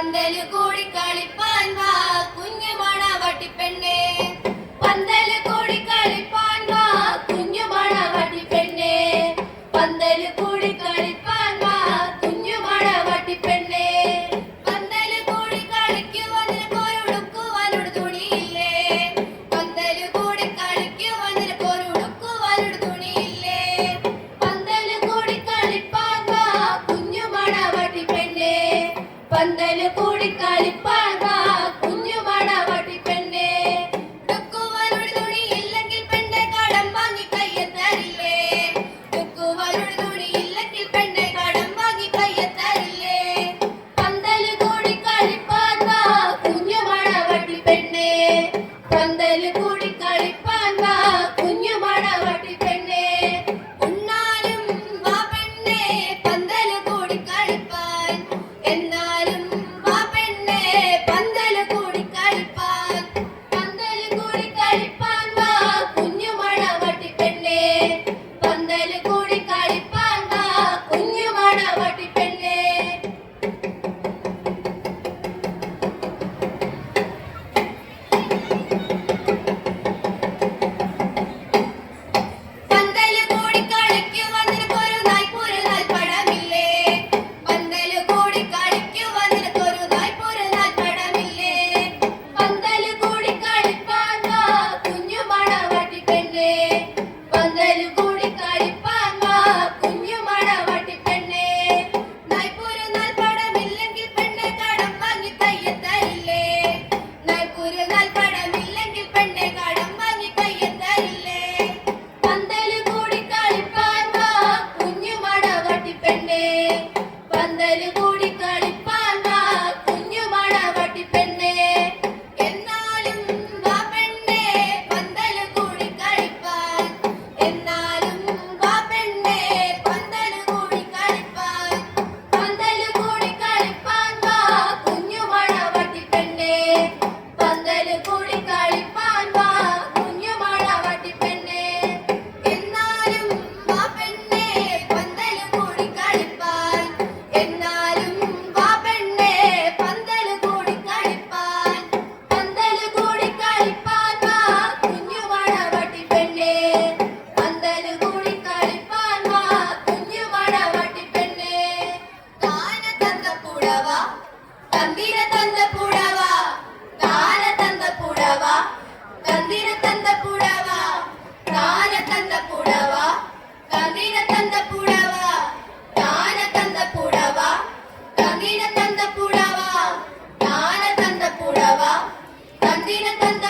പന്തല് കൂടി കളിപ്പാൻ വാ കുഞ്ഞു മണവാട്ടിപ്പെണ്ണേ, പന്തല് കൂടി കളിപ്പാൻ വാ കുഞ്ഞു മണവാട്ടിപ്പെണ്ണേ, പന്തല് കൂടി കളിപ്പാൻ വാ കുഞ്ഞു മണവാട്ടിപ്പെണ്ണേ. പന്തല് കൂടി കളിക്കുവാൻ നിനക്കൊരുടുക്കുവാനൊരു തുണിയില്ലേ, പന്തല് കൂടി കളിക്കുവാൻ നിനക്കൊരുടുക്കുവാനൊരു തുണിയില്ലേ, പന്തല് കൂടി കളിപ്പാൻ വാ കുഞ്ഞു മണവാട്ടിപ്പെണ്ണേ, പന്തല് കൂടി കളിപ്പാൻ വാ കുഞ്ഞു മണവാട്ടിപ്പെണ്ണേ. ഉടുക്കുവാനൊരു തുണിയില്ലെങ്കിൽ പെണ്ണെ കടം വാങ്ങി കയ്യെ തരില്ലേ, ഉടുക്കുവാനൊരു തുണിയില്ലെങ്കിൽ പെണ്ണെ കടം വാങ്ങി കയ്യെ തരില്ലേ, പന്തല് കൂടി കളിപ്പാൻ വാ കുഞ്ഞു മണവാട്ടിപ്പെണ്ണേ, പന്തല് കൂടി കളിപ്പാൻ വാ കുഞ്ഞു മണവാട്ടിപ്പെണ്ണേ. ഉണ്ണാനും വാ പെണ്ണേ പന്തല് കൂടി കളിപ്പാൻ, എന്നാലും വാ പെണ്ണേ പന്തല് കൂടി കളിപ്പാൻ, പന്തല് കൂടി കളിപ്പാൻ വാ കുഞ്ഞു മണവാട്ടിപ്പെണ്ണേ, പന്തല് കൂടി കളിപ്പാൻ വാ കുഞ്ഞു മണവാട്ടിപ്പെണ്ണേ. പന്തല് കൂടി കളിക്കുവാൻ നിനക്കൊരു നായ്പൊരു നാൽപ്പടമില്ലേ, പന്തല് കൂടി കളിക്കുവാൻ നിനക്കൊരു നായ്പൊരു നാൽപ്പടമില്ലേ, പന്തല് കൂടി കളിപ്പാൻ വാ കുഞ്ഞു മണവാട്ടിപ്പെണ്ണേ, പന്തല് കൂടി കളിപ്പാൻ വാ കുഞ്ഞു മണവാട്ടിപ്പെണ്ണേ. നായ്പൊരു നാൽപ്പടമില്ലെങ്കിൽ പെണ്ണെ കടം വാങ്ങി കയ്യെ തരില്ലേ, നായ്പൊരു നാൽപ്പടമില്ലെങ്കിൽ പെണ്ണെ കടം വാങ്ങി കയ്യെ തരില്ലേ, പന്തല് കൂടി കളിപ്പാൻ വാ കുഞ്ഞു മണവാട്ടിപ്പെണ്ണേ, പന്തല് കൂടി കളിപ്പാൻ വാ കുഞ്ഞു മണവാട്ടിപ്പെണ്ണേ. എന്നാലും വാ പെണ്ണേ പന്തല് കൂടി കളിപ്പാൻ, എന്നാലും വാ പെണ്ണേ പന്തല് കൂടി കളിപ്പാൻ, പന്തല് കൂടി കളിപ്പാൻ വാ കുഞ്ഞു മണവാട്ടിപ്പെണ്ണേ, പന്തല് കൂടി കളിപ്പാൻ വാ കുഞ്ഞു മണവാട്ടിപ്പെണ്ണേ. എന്നാലും വാ പെണ്ണേ പന്തല് കൂടി കളിപ്പാൻ, എന്നാലും വാ പെണ്ണേ പന്തല് കൂടി കളിപ്പാൻ, പന്തല് കൂടി കളിപ്പാൻ വാ കുഞ്ഞു മണവാട്ടിപ്പെണ്ണേ, പന്തല് കൂടി കളിപ്പാൻ വാ കുഞ്ഞു മണവാട്ടിപ്പെണ്ണേ. കാന തന്ന പുടവ തന്തിര തന്ന പുടവ, കാന തന്ന പുടവ തന്തിര തന്ന പുടവ, കാന തന്ന പുടവ തന്തിര തന്ന പുടവ, കാന തന്ന പുടവ തന്തിര തന്ന പുടവ, കാന തന്ന പുടവ തന്തിര തന്ന